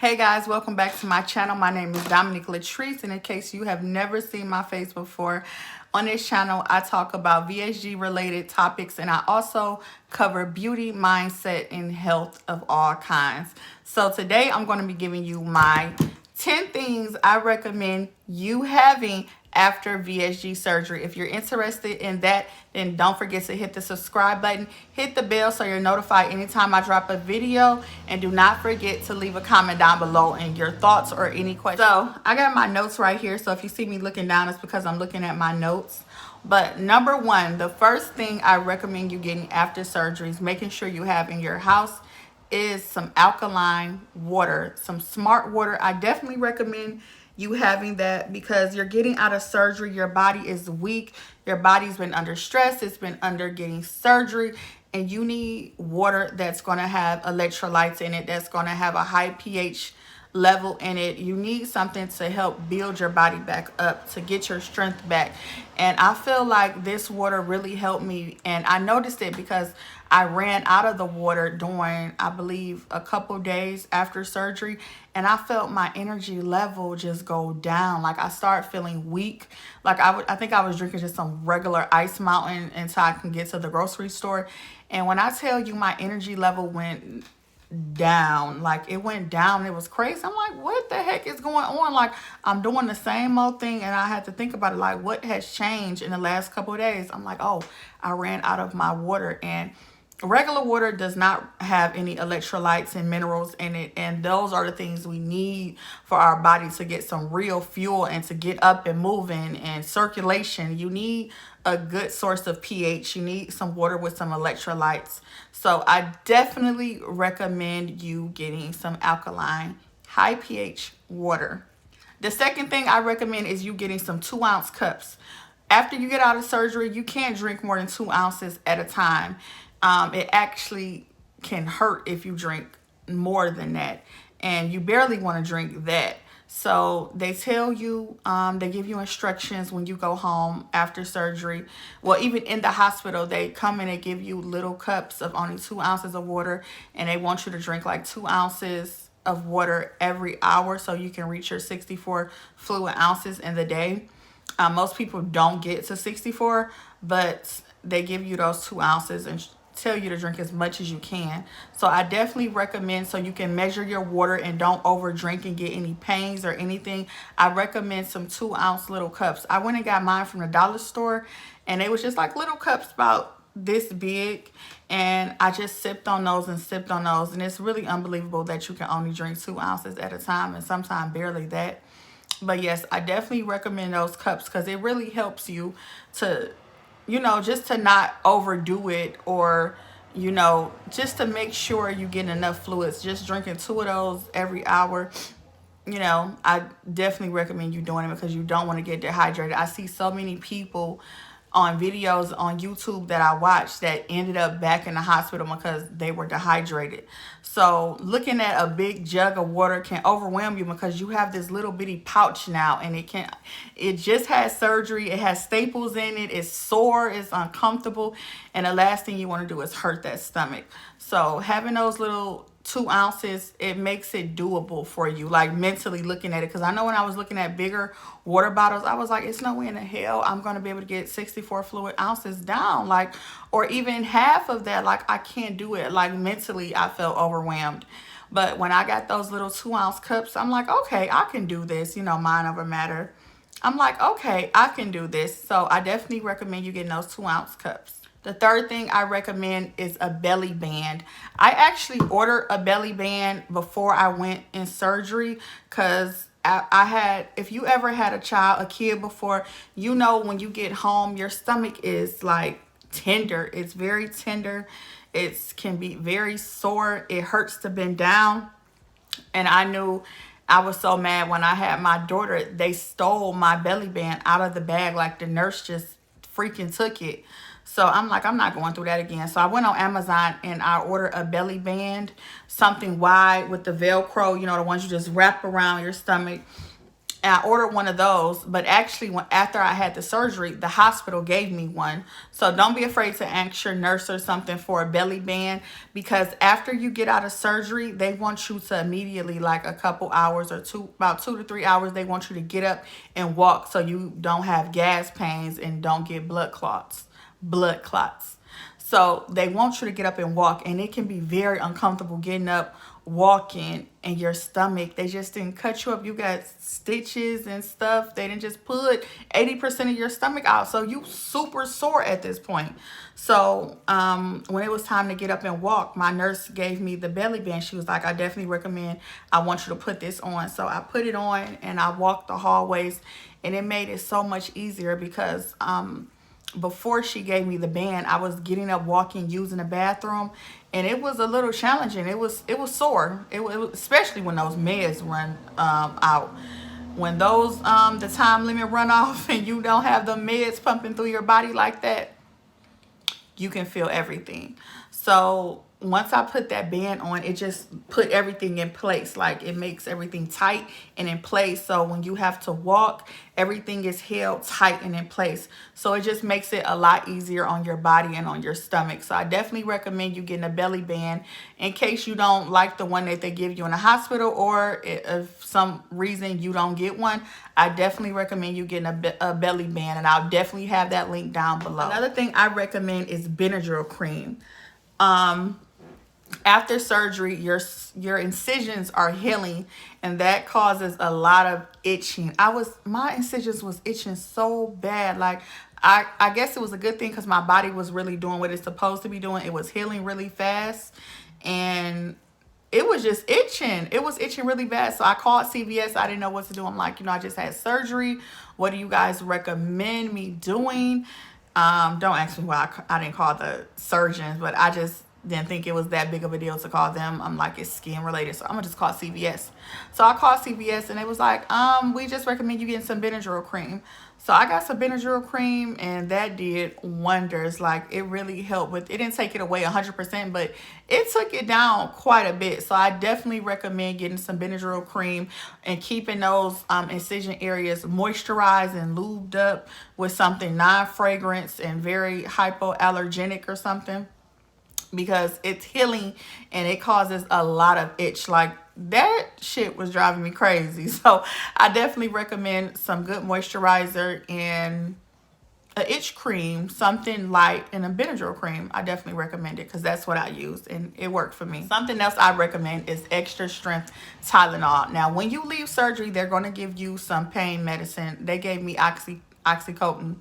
Hey guys, welcome back to my channel. My name is Dominique Latrice, and in case you have never seen my face before, on this channel I talk about VSG related topics, and I also cover beauty, mindset, and health of all kinds. So today I'm going to be giving you my 10 things I recommend you having after VSG surgery. If you're interested in that, then don't forget to hit the subscribe button, hit the bell so you're notified anytime I drop a video, and do not forget to leave a comment down below and your thoughts or any questions. So I got my notes right here, so if you see me looking down, it's because I'm looking at my notes. But number one, the first thing I recommend you getting after surgery is making sure you have in your house is some alkaline water, some smart water. I definitely recommend you having that because you're getting out of surgery. Your body is weak. Your body's been under stress. It's been under getting surgery. And you need water that's going to have electrolytes in it, that's going to have a high pH level in it. You need something to help build your body back up, to get your strength back. And I feel like this water really helped me, and I noticed it because I ran out of the water during, I believe, a couple days after surgery, and I felt my energy level just go down. Like I started feeling weak. Like I think I was drinking just some regular Ice Mountain until I can get to the grocery store. And when I tell you my energy level went down, like it went down, it was crazy. I'm like, what the heck is going on? Like I'm doing the same old thing, and I had to think about it, like what has changed in the last couple of days. I'm like, oh, I ran out of my water. And regular water does not have any electrolytes and minerals in it, and those are the things we need for our body to get some real fuel and to get up and moving and circulation. You need a good source of pH. You need some water with some electrolytes. So I definitely recommend you getting some alkaline, high pH water. The second thing I recommend is you getting some 2-ounce cups. After you get out of surgery, you can't drink more than 2 ounces at a time. It actually can hurt if you drink more than that, and you barely want to drink that. So they tell you, they give you instructions when you go home after surgery. Well, even in the hospital, they come in and give you little cups of only 2 ounces of water, and they want you to drink like 2 ounces of water every hour so you can reach your 64 fluid ounces in the day. Most people don't get to 64, but they give you those 2 ounces and tell you to drink as much as you can. So I definitely recommend, so you can measure your water and don't over drink and get any pains or anything, I recommend some 2-ounce little cups. I went and got mine from the dollar store, and they was just like little cups about this big, and I just sipped on those and sipped on those, and it's really unbelievable that you can only drink 2 ounces at a time, and sometimes barely that. But yes, I definitely recommend those cups because it really helps you to, just to not overdo it, or, just to make sure you get enough fluids. Just drinking 2 of those every hour, I definitely recommend you doing it because you don't want to get dehydrated. I see so many people on videos on YouTube that I watched that ended up back in the hospital because they were dehydrated. So looking at a big jug of water can overwhelm you because you have this little bitty pouch now, and it just had surgery. It has staples in it. It's sore. It's uncomfortable. And the last thing you want to do is hurt that stomach. So having those little 2 ounces, it makes it doable for you, like mentally looking at it. Because I know when I was looking at bigger water bottles, I was like, it's no way in the hell I'm going to be able to get 64 fluid ounces down, like, or even half of that. Like, I can't do it. Like, mentally, I felt overwhelmed. But when I got those little 2-ounce cups, I'm like, okay, I can do this, mind over matter. I'm like, okay, I can do this. So I definitely recommend you getting those 2-ounce cups. The third thing I recommend is a belly band. I actually ordered a belly band before I went in surgery because I had, if you ever had a kid before, when you get home, your stomach is like tender. It's very tender. It can be very sore. It hurts to bend down. And I knew I was so mad when I had my daughter. They stole my belly band out of the bag. Like the nurse just freaking took it. So I'm like, I'm not going through that again. So I went on Amazon and I ordered a belly band, something wide with the Velcro, the ones you just wrap around your stomach. and I ordered one of those, but actually after I had the surgery, the hospital gave me one. So don't be afraid to ask your nurse or something for a belly band, because after you get out of surgery, they want you to immediately, like a couple hours or about 2 to 3 hours, they want you to get up and walk so you don't have gas pains and don't get blood clots. So they want you to get up and walk, and it can be very uncomfortable getting up, walking, and your stomach. They just didn't cut you up. You got stitches and stuff. They didn't just put 80% of your stomach out. So you super sore at this point. So when it was time to get up and walk, my nurse gave me the belly band. She was like, I definitely recommend, I want you to put this on. So I put it on and I walked the hallways, and it made it so much easier because before she gave me the band, I was getting up, walking, using the bathroom, and it was a little challenging. It was sore. It was, especially when those meds run out. When those the time limit run off and you don't have the meds pumping through your body like that, you can feel everything. So once I put that band on, it just put everything in place. Like, it makes everything tight and in place. So when you have to walk, everything is held tight and in place. So it just makes it a lot easier on your body and on your stomach. So I definitely recommend you getting a belly band in case you don't like the one that they give you in the hospital, or if some reason you don't get one. I definitely recommend you getting a belly band, and I'll definitely have that link down below. Another thing I recommend is Benadryl Cream. After surgery, your incisions are healing, and that causes a lot of itching. My incisions was itching so bad. Like, I guess it was a good thing because my body was really doing what it's supposed to be doing. It was healing really fast, and it was just itching. It was itching really bad. So I called CVS. I didn't know what to do. I'm like, I just had surgery. What do you guys recommend me doing? Don't ask me why I didn't call the surgeons, but I just didn't think it was that big of a deal to call them. I'm like, it's skin related, so I'm gonna just call CVS. So I called CVS, and it was like, we just recommend you getting some Benadryl cream. So I got some Benadryl cream, and that did wonders. Like, it really helped with, it didn't take it away 100%, but it took it down quite a bit. So I definitely recommend getting some Benadryl cream and keeping those incision areas moisturized and lubed up with something non-fragrance and very hypoallergenic or something, because it's healing and it causes a lot of itch. Like, that shit was driving me crazy. So I definitely recommend some good moisturizer and an itch cream, something light, and a Benadryl cream. I definitely recommend it because that's what I used and it worked for me. Something else I recommend is extra strength Tylenol. Now, when you leave surgery, they're going to give you some pain medicine. They gave me oxycodone,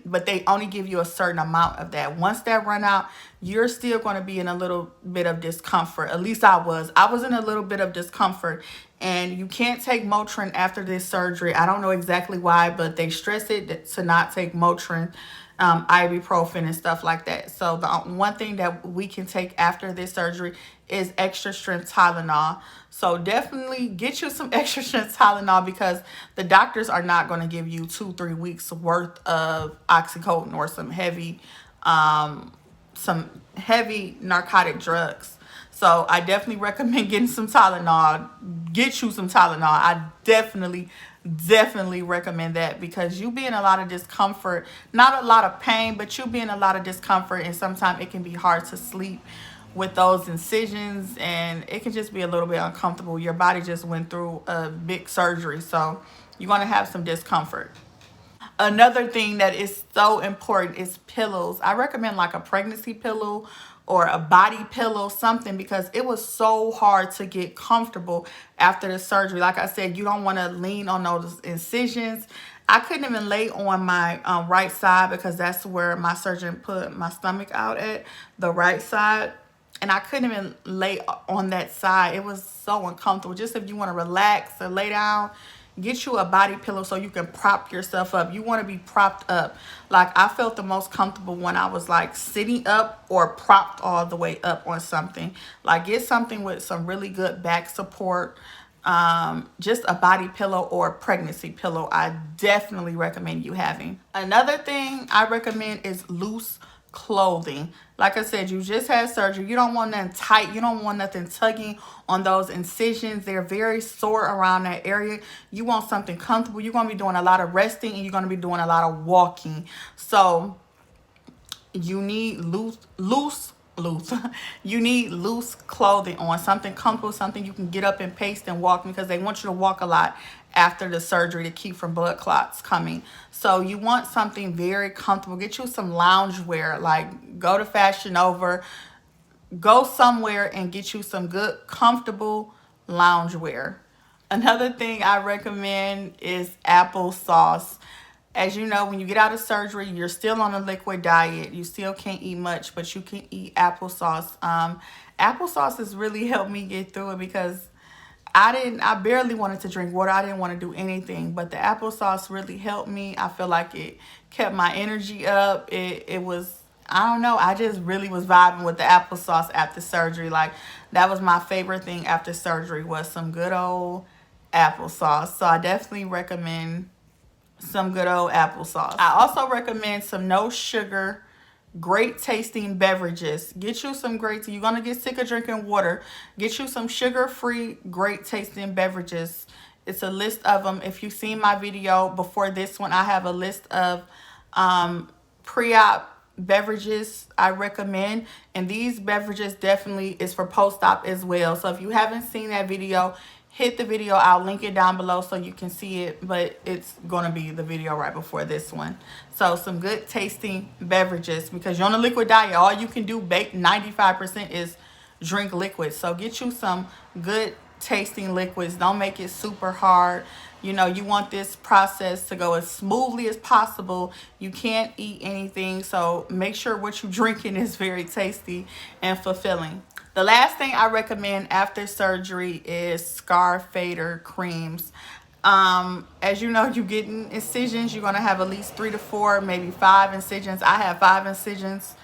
but they only give you a certain amount of that. Once that run out, you're still going to be in a little bit of discomfort. At least I was in a little bit of discomfort, and you can't take Motrin after this surgery. I don't know exactly why, but they stress it to not take Motrin, ibuprofen and stuff like that. So the one thing that we can take after this surgery is extra strength Tylenol. So definitely get you some extra strength Tylenol, because the doctors are not going to give you 2-3 weeks worth of oxycodone or some heavy narcotic drugs. So I definitely recommend getting some Tylenol. Get you some Tylenol. I definitely recommend that, because you be in a lot of discomfort, not a lot of pain, but you be in a lot of discomfort, and sometimes it can be hard to sleep with those incisions, and it can just be a little bit uncomfortable. Your body just went through a big surgery, so you're going to have some discomfort. Another thing that is so important is pillows. I recommend like a pregnancy pillow or a body pillow, something, because it was so hard to get comfortable after the surgery. Like I said, you don't want to lean on those incisions. I couldn't even lay on my right side, because that's where my surgeon put my stomach out at, the right side. And I couldn't even lay on that side. It was so uncomfortable. Just if you want to relax or lay down, get you a body pillow so you can prop yourself up. You want to be propped up. Like, I felt the most comfortable when I was like sitting up or propped all the way up on something. Like, get something with some really good back support. Just a body pillow or a pregnancy pillow, I definitely recommend you having. Another thing I recommend is loose clothing. Like I said, you just had surgery. You don't want nothing tight. You don't want nothing tugging on those incisions. They're very sore around that area. You want something comfortable. You're going to be doing a lot of resting and you're going to be doing a lot of walking. So you need loose you need loose clothing on, something comfortable, something you can get up and pace and walk, because they want you to walk a lot after the surgery to keep from blood clots coming. So you want something very comfortable. Get you some loungewear, like go to Fashion Over, go somewhere and get you some good comfortable loungewear. Another thing I recommend is applesauce. As you know, when you get out of surgery, you're still on a liquid diet. You still can't eat much, but you can eat applesauce. Applesauce has really helped me get through it, because I barely wanted to drink water. I didn't want to do anything, but the applesauce really helped me. I feel like it kept my energy up. It was, I don't know, I just really was vibing with the applesauce after surgery. Like, that was my favorite thing after surgery, was some good old applesauce. So I definitely recommend some good old applesauce. I also recommend some no sugar, great tasting beverages. Get you some great, you're going to get sick of drinking water. Get you some sugar-free, great tasting beverages. It's a list of them. If you've seen my video before this one, I have a list of pre-op beverages I recommend, and these beverages definitely is for post-op as well. So if you haven't seen that video, hit the video. I'll link it down below so you can see it, but it's going to be the video right before this one. So some good tasting beverages, because you're on a liquid diet. All you can do, bake 95% is drink liquid. So get you some good tasting liquids. Don't make it super hard. You know, you want this process to go as smoothly as possible. You can't eat anything, so make sure what you're drinking is very tasty and fulfilling. The last thing I recommend after surgery is scar fader creams. As you know, you getting incisions, you're going to have at least 3 to 4, maybe 5 incisions. I have 5 incisions.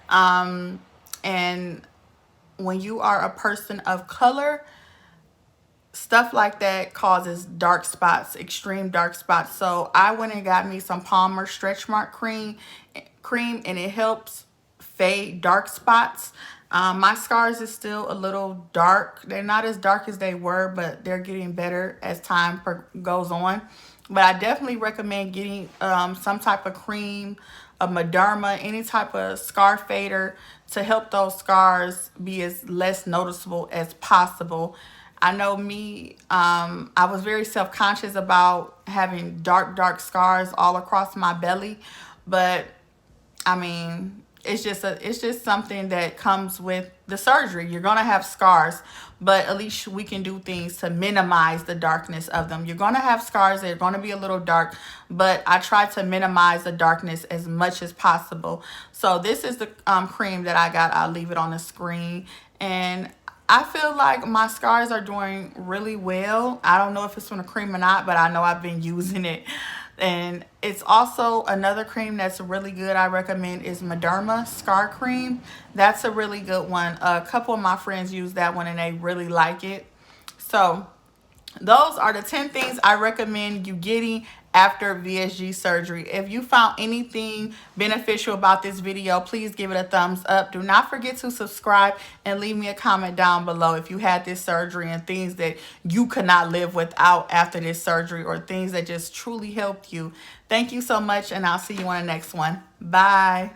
And when you are a person of color, stuff like that causes dark spots, extreme dark spots. So I went and got me some Palmer stretch mark cream, and it helps fade dark spots. My scars is still a little dark. They're not as dark as they were, but they're getting better as time goes on. But I definitely recommend getting some type of cream, a Mederma, any type of scar fader to help those scars be as less noticeable as possible. I know me, I was very self-conscious about having dark scars all across my belly, but I mean, it's just something that comes with the surgery. You're gonna have scars, but at least we can do things to minimize the darkness of them. You're gonna have scars, they're gonna be a little dark, but I try to minimize the darkness as much as possible. So this is the cream that I got. I'll leave it on the screen, and I feel like my scars are doing really well. I don't know if it's from the cream or not, but I know I've been using it. And it's also another cream that's really good I recommend is Mederma Scar Cream. That's a really good one. A couple of my friends use that one and they really like it. So those are the 10 things I recommend you getting after VSG surgery. If you found anything beneficial about this video, please give it a thumbs up. Do not forget to subscribe and leave me a comment down below if you had this surgery and things that you could not live without after this surgery, or things that just truly helped you. Thank you so much, and I'll see you on the next one. Bye.